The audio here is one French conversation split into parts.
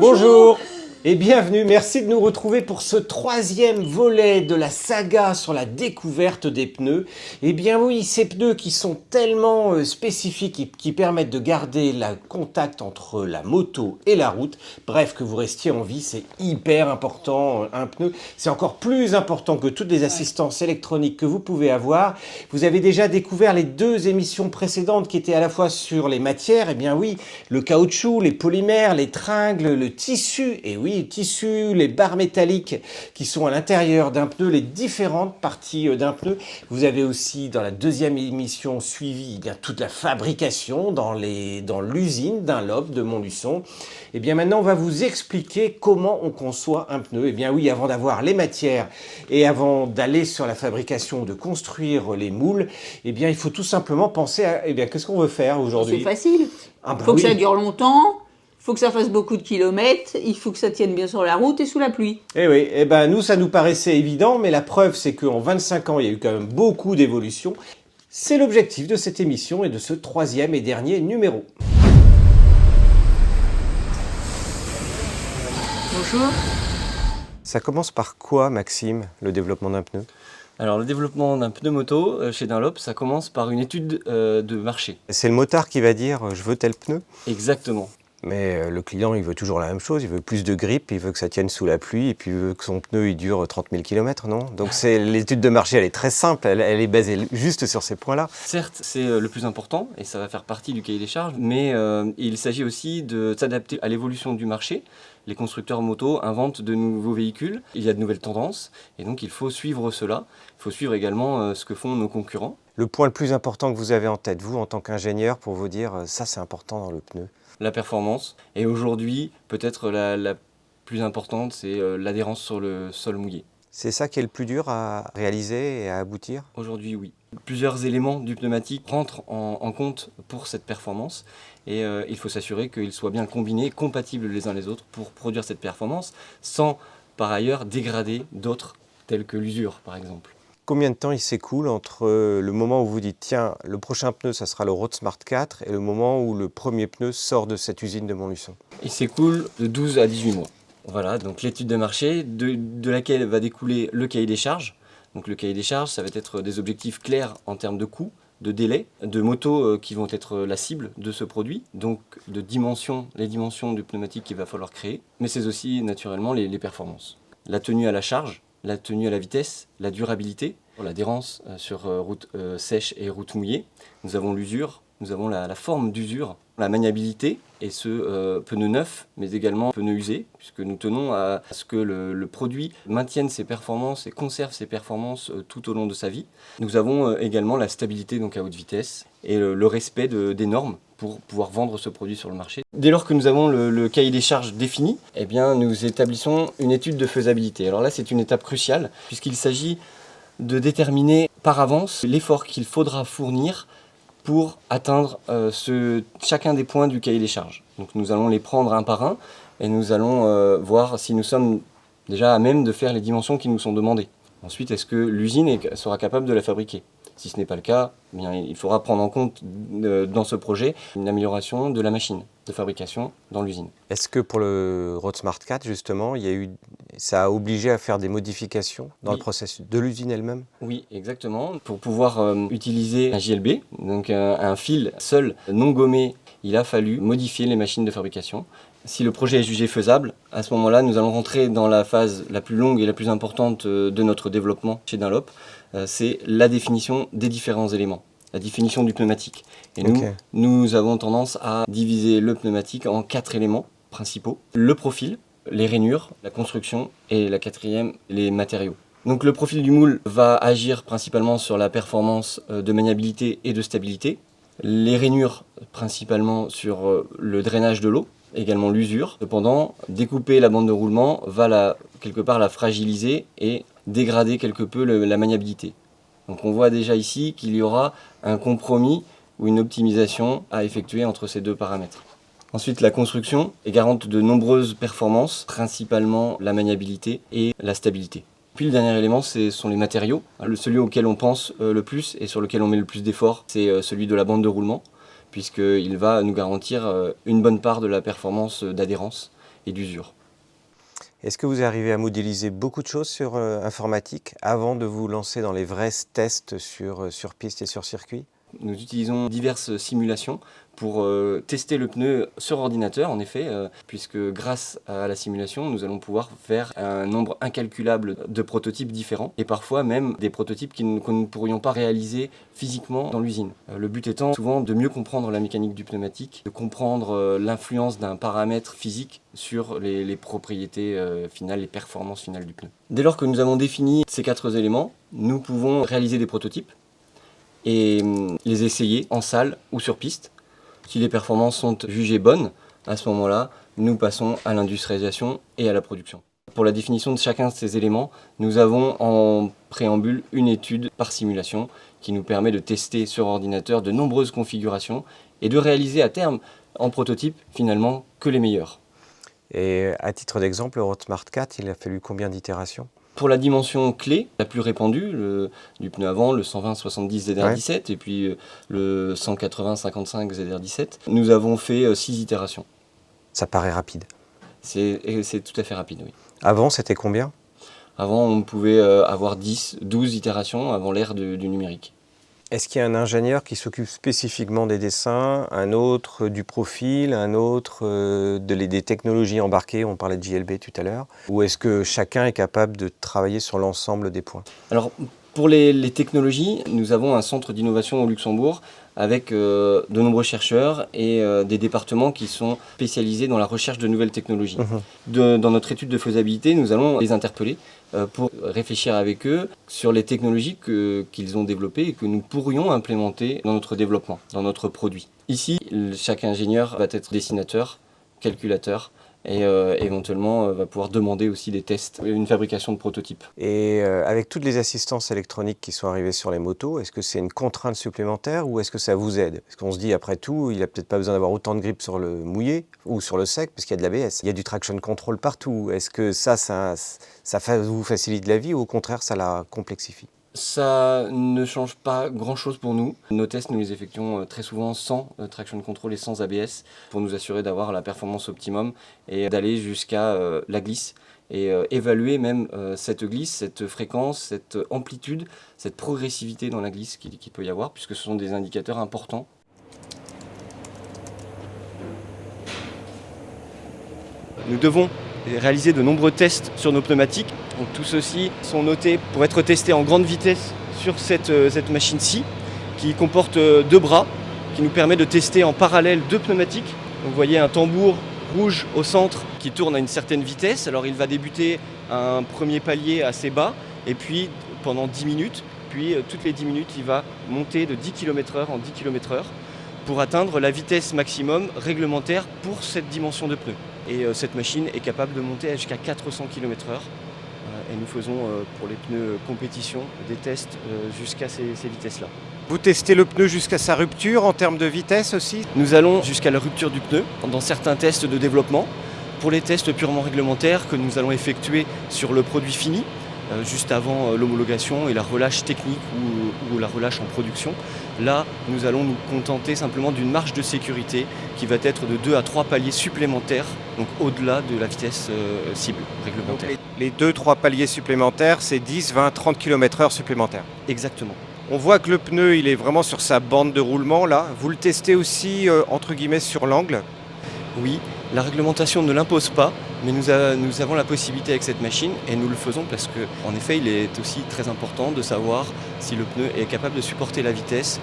Bonjour et bienvenue, merci de nous retrouver pour ce troisième volet de la saga sur la découverte des pneus. Eh bien oui, ces pneus qui sont tellement spécifiques et qui permettent de garder le contact entre la moto et la route, bref, que vous restiez en vie, c'est hyper important. Un pneu, c'est encore plus important que toutes les assistances électroniques que vous pouvez avoir. Vous avez déjà découvert les deux émissions précédentes qui étaient à la fois sur les matières, eh bien oui, le caoutchouc, les polymères, les tringles, le tissu, et oui, le tissu, les barres métalliques qui sont à l'intérieur d'un pneu, les différentes parties d'un pneu. Vous avez aussi dans la deuxième émission suivi bien toute la fabrication dans l'usine Dunlop de Montluçon. Et bien maintenant on va vous expliquer comment on conçoit un pneu. Et bien oui, avant d'avoir les matières et avant d'aller sur la fabrication, de construire les moules, et bien il faut tout simplement penser à qu'est-ce qu'on veut faire aujourd'hui. C'est facile. Ah bah faut que oui. ça dure longtemps, il faut que ça fasse beaucoup de kilomètres, il faut que ça tienne bien sur la route et sous la pluie. Eh oui, eh ben nous ça nous paraissait évident, mais la preuve c'est qu'en 25 ans il y a eu quand même beaucoup d'évolutions. C'est l'objectif de cette émission et de ce troisième et dernier numéro. Bonjour. Ça commence par quoi, Maxime, le développement d'un pneu? Alors le développement d'un pneu moto chez Dunlop, ça commence par une étude de marché. C'est le motard qui va dire je veux tel pneu. Exactement. Mais le client, il veut toujours la même chose, il veut plus de grippe, il veut que ça tienne sous la pluie, et puis il veut que son pneu il dure 30 000 km, non? Donc l'étude de marché, elle est très simple, elle est basée juste sur ces points-là. Certes, c'est le plus important et ça va faire partie du cahier des charges, mais il s'agit aussi de s'adapter à l'évolution du marché. Les constructeurs moto inventent de nouveaux véhicules, il y a de nouvelles tendances, et donc il faut suivre cela. Il faut suivre également ce que font nos concurrents. Le point le plus important que vous avez en tête, vous, en tant qu'ingénieur, pour vous dire ça c'est important dans le pneu? La performance, et aujourd'hui, peut-être la plus importante, c'est l'adhérence sur le sol mouillé. C'est ça qui est le plus dur à réaliser et à aboutir? Aujourd'hui, oui. Plusieurs éléments du pneumatique rentrent en compte pour cette performance et il faut s'assurer qu'ils soient bien combinés, compatibles les uns les autres pour produire cette performance sans par ailleurs dégrader d'autres tels que l'usure par exemple. Combien de temps il s'écoule entre le moment où vous dites tiens, le prochain pneu ça sera le Road Smart 4 et le moment où le premier pneu sort de cette usine de Montluçon? Il s'écoule de 12 à 18 mois. Voilà, donc l'étude de marché de laquelle va découler le cahier des charges. Donc le cahier des charges, ça va être des objectifs clairs en termes de coût, de délai, de motos qui vont être la cible de ce produit, donc de dimensions, les dimensions du pneumatique qu'il va falloir créer, mais c'est aussi naturellement les performances. La tenue à la charge, la tenue à la vitesse, la durabilité, l'adhérence sur route sèche et route mouillée. Nous avons l'usure, nous avons la forme d'usure, la maniabilité et ce pneu neuf, mais également pneu usé, puisque nous tenons à ce que le produit maintienne ses performances et conserve ses performances tout au long de sa vie. Nous avons également la stabilité donc à haute vitesse et le respect des normes pour pouvoir vendre ce produit sur le marché. Dès lors que nous avons le cahier des charges défini, eh bien, nous établissons une étude de faisabilité. Alors là, c'est une étape cruciale, puisqu'il s'agit de déterminer par avance l'effort qu'il faudra fournir pour atteindre chacun des points du cahier des charges. Donc nous allons les prendre un par un et nous allons voir si nous sommes déjà à même de faire les dimensions qui nous sont demandées. Ensuite, est-ce que l'usine sera capable de la fabriquer? Si ce n'est pas le cas, eh bien, il faudra prendre en compte dans ce projet une amélioration de la machine de fabrication dans l'usine. Est-ce que pour le Road Smart 4, justement, ça a obligé à faire des modifications dans le processus de l'usine elle-même? Oui, exactement. Pour pouvoir utiliser un JLB, donc un fil seul, non gommé, il a fallu modifier les machines de fabrication. Si le projet est jugé faisable, à ce moment-là, nous allons rentrer dans la phase la plus longue et la plus importante de notre développement chez Dunlop. C'est la définition des différents éléments, la définition du pneumatique. Et nous avons tendance à diviser le pneumatique en 4 éléments principaux. Le profil, les rainures, la construction et la quatrième, les matériaux. Donc le profil du moule va agir principalement sur la performance de maniabilité et de stabilité. Les rainures principalement sur le drainage de l'eau, également l'usure. Cependant, découper la bande de roulement va quelque part la fragiliser et dégrader quelque peu la maniabilité. Donc on voit déjà ici qu'il y aura un compromis ou une optimisation à effectuer entre ces deux paramètres. Ensuite, la construction est garante de nombreuses performances, principalement la maniabilité et la stabilité. Puis le dernier élément, ce sont les matériaux. Celui auquel on pense le plus et sur lequel on met le plus d'efforts, c'est celui de la bande de roulement, puisqu'il va nous garantir une bonne part de la performance d'adhérence et d'usure. Est-ce que vous arrivez à modéliser beaucoup de choses sur informatique avant de vous lancer dans les vrais tests sur piste et sur circuit? Nous utilisons diverses simulations pour tester le pneu sur ordinateur, en effet, puisque grâce à la simulation, nous allons pouvoir faire un nombre incalculable de prototypes différents, et parfois même des prototypes que nous ne pourrions pas réaliser physiquement dans l'usine. Le but étant souvent de mieux comprendre la mécanique du pneumatique, de comprendre l'influence d'un paramètre physique sur les propriétés finales, les performances finales du pneu. Dès lors que nous avons défini ces 4 éléments, nous pouvons réaliser des prototypes et les essayer en salle ou sur piste. Si les performances sont jugées bonnes, à ce moment-là, nous passons à l'industrialisation et à la production. Pour la définition de chacun de ces éléments, nous avons en préambule une étude par simulation qui nous permet de tester sur ordinateur de nombreuses configurations et de réaliser à terme en prototype finalement que les meilleurs. Et à titre d'exemple, le Smart 4, il a fallu combien d'itérations? Pour la dimension clé, la plus répandue, du pneu avant, le 120-70 ZR17 et puis le 180-55 ZR17, nous avons fait 6 itérations. Ça paraît rapide. C'est tout à fait rapide, oui. Avant, c'était combien? Avant, on pouvait avoir 10, 12 itérations avant l'ère du numérique. Est-ce qu'il y a un ingénieur qui s'occupe spécifiquement des dessins, un autre du profil, un autre des technologies embarquées, on parlait de JLB tout à l'heure, ou est-ce que chacun est capable de travailler sur l'ensemble des points? Alors, pour les technologies, nous avons un centre d'innovation au Luxembourg avec de nombreux chercheurs et des départements qui sont spécialisés dans la recherche de nouvelles technologies. Dans notre étude de faisabilité, nous allons les interpeller pour réfléchir avec eux sur les technologies qu'ils ont développées et que nous pourrions implémenter dans notre développement, dans notre produit. Ici, chaque ingénieur va être dessinateur, calculateur, et éventuellement va pouvoir demander aussi des tests, une fabrication de prototypes. Et avec toutes les assistances électroniques qui sont arrivées sur les motos, est-ce que c'est une contrainte supplémentaire ou est-ce que ça vous aide? Parce qu'on se dit, après tout, il n'a peut-être pas besoin d'avoir autant de grip sur le mouillé ou sur le sec, parce qu'il y a de l'ABS. Il y a du traction control partout. Est-ce que ça vous facilite la vie ou au contraire, ça la complexifie? Ça ne change pas grand-chose pour nous. Nos tests, nous les effectuons très souvent sans traction control et sans ABS pour nous assurer d'avoir la performance optimum et d'aller jusqu'à la glisse et évaluer même cette glisse, cette fréquence, cette amplitude, cette progressivité dans la glisse qu'il peut y avoir puisque ce sont des indicateurs importants. Nous devons réaliser de nombreux tests sur nos pneumatiques. Donc, tous ceux-ci sont notés pour être testés en grande vitesse sur cette machine-ci qui comporte 2 bras qui nous permet de tester en parallèle 2 pneumatiques. Donc, vous voyez un tambour rouge au centre qui tourne à une certaine vitesse. Alors il va débuter à un premier palier assez bas et puis pendant 10 minutes. Puis toutes les 10 minutes il va monter de 10 km/h en 10 km/h pour atteindre la vitesse maximum réglementaire pour cette dimension de pneu. Et cette machine est capable de monter jusqu'à 400 km/h. Et nous faisons pour les pneus compétition des tests jusqu'à ces vitesses-là. Vous testez le pneu jusqu'à sa rupture en termes de vitesse aussi? Nous allons jusqu'à la rupture du pneu dans certains tests de développement. Pour les tests purement réglementaires que nous allons effectuer sur le produit fini, juste avant l'homologation et la relâche technique ou la relâche en production. Là, nous allons nous contenter simplement d'une marge de sécurité qui va être de 2 à 3 paliers supplémentaires, donc au-delà de la vitesse cible réglementaire. Donc les 2-3 paliers supplémentaires, c'est 10, 20, 30 km/h supplémentaires. Exactement. On voit que le pneu, il est vraiment sur sa bande de roulement là. Vous le testez aussi entre guillemets sur l'angle? Oui, la réglementation ne l'impose pas, mais nous avons la possibilité avec cette machine et nous le faisons parce qu'en effet il est aussi très important de savoir si le pneu est capable de supporter la vitesse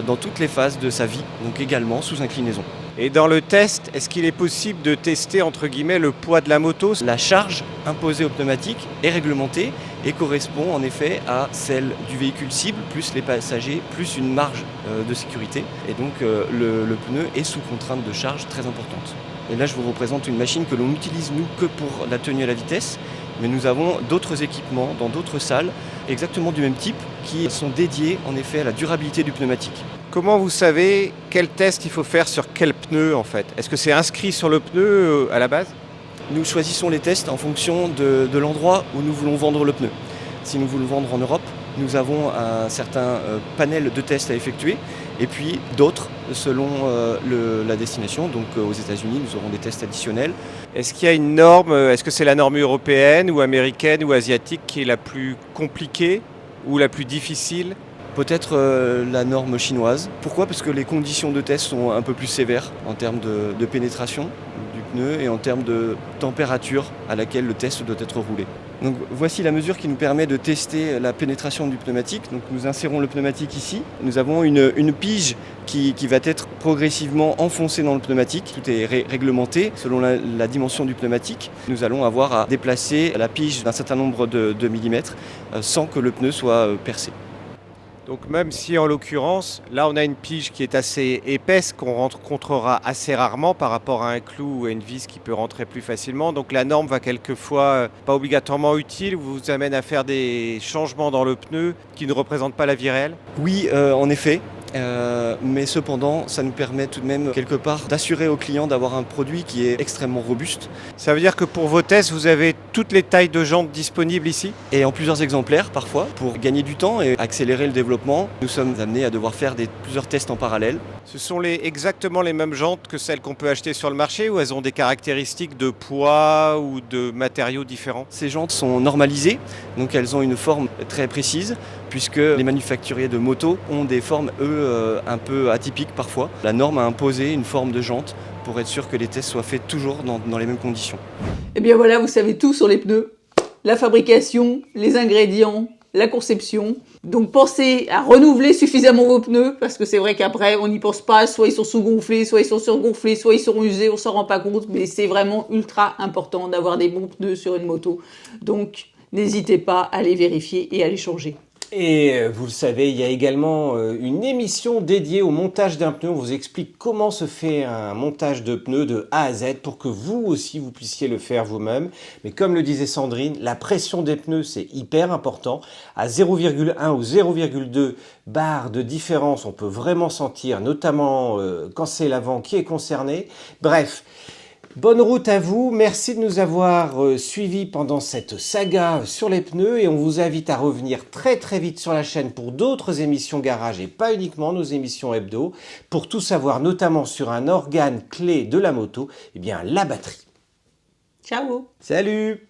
dans toutes les phases de sa vie, donc également sous inclinaison. Et dans le test, est-ce qu'il est possible de tester entre guillemets le poids de la moto? La charge imposée au pneumatique est réglementée et correspond en effet à celle du véhicule cible, plus les passagers, plus une marge de sécurité. Et donc le pneu est sous contrainte de charge très importante. Et là je vous représente une machine que l'on utilise nous que pour la tenue à la vitesse, mais nous avons d'autres équipements dans d'autres salles, exactement du même type, qui sont dédiés en effet à la durabilité du pneumatique. Comment vous savez quel test il faut faire sur quel pneu en fait? Est-ce que c'est inscrit sur le pneu à la base? Nous choisissons les tests en fonction de l'endroit où nous voulons vendre le pneu. Si nous voulons vendre en Europe, nous avons un certain panel de tests à effectuer et puis d'autres selon la destination. Donc aux États-Unis, nous aurons des tests additionnels. Est-ce qu'il y a une norme, est-ce que c'est la norme européenne ou américaine ou asiatique qui est la plus compliquée ou la plus difficile? Peut-être la norme chinoise. Pourquoi? Parce que les conditions de test sont un peu plus sévères en termes de pénétration du pneu et en termes de température à laquelle le test doit être roulé. Donc voici la mesure qui nous permet de tester la pénétration du pneumatique. Donc nous insérons le pneumatique ici. Nous avons une pige qui va être progressivement enfoncée dans le pneumatique. Tout est réglementé selon la dimension du pneumatique. Nous allons avoir à déplacer la pige d'un certain nombre de millimètres sans que le pneu soit percé. Donc même si en l'occurrence, là on a une pige qui est assez épaisse, qu'on rencontrera assez rarement par rapport à un clou ou à une vis qui peut rentrer plus facilement. Donc la norme va quelquefois, pas obligatoirement utile, vous amène à faire des changements dans le pneu qui ne représentent pas la vie réelle. Oui, en effet. Mais cependant, ça nous permet tout de même quelque part d'assurer au client d'avoir un produit qui est extrêmement robuste. Ça veut dire que pour vos tests, vous avez toutes les tailles de jantes disponibles ici? Et en plusieurs exemplaires parfois, pour gagner du temps et accélérer le développement, nous sommes amenés à devoir faire plusieurs tests en parallèle. Ce sont exactement les mêmes jantes que celles qu'on peut acheter sur le marché ou elles ont des caractéristiques de poids ou de matériaux différents? Ces jantes sont normalisées, donc elles ont une forme très précise, puisque les manufacturiers de motos ont des formes, eux, un peu atypiques parfois. La norme a imposé une forme de jante pour être sûr que les tests soient faits toujours dans les mêmes conditions. Eh bien voilà, vous savez tout sur les pneus. La fabrication, les ingrédients, la conception. Donc pensez à renouveler suffisamment vos pneus, parce que c'est vrai qu'après on n'y pense pas, soit ils sont sous-gonflés, soit ils sont surgonflés, soit ils sont usés, on s'en rend pas compte, mais c'est vraiment ultra important d'avoir des bons pneus sur une moto. Donc n'hésitez pas à les vérifier et à les changer. Et vous le savez, il y a également une émission dédiée au montage d'un pneu. On vous explique comment se fait un montage de pneus de A à Z pour que vous aussi, vous puissiez le faire vous-même. Mais comme le disait Sandrine, la pression des pneus, c'est hyper important. À 0,1 ou 0,2 bar de différence, on peut vraiment sentir, notamment quand c'est l'avant qui est concerné. Bref. Bonne route à vous, merci de nous avoir suivis pendant cette saga sur les pneus et on vous invite à revenir très très vite sur la chaîne pour d'autres émissions garage et pas uniquement nos émissions hebdo, pour tout savoir notamment sur un organe clé de la moto, eh bien la batterie. Ciao! Salut!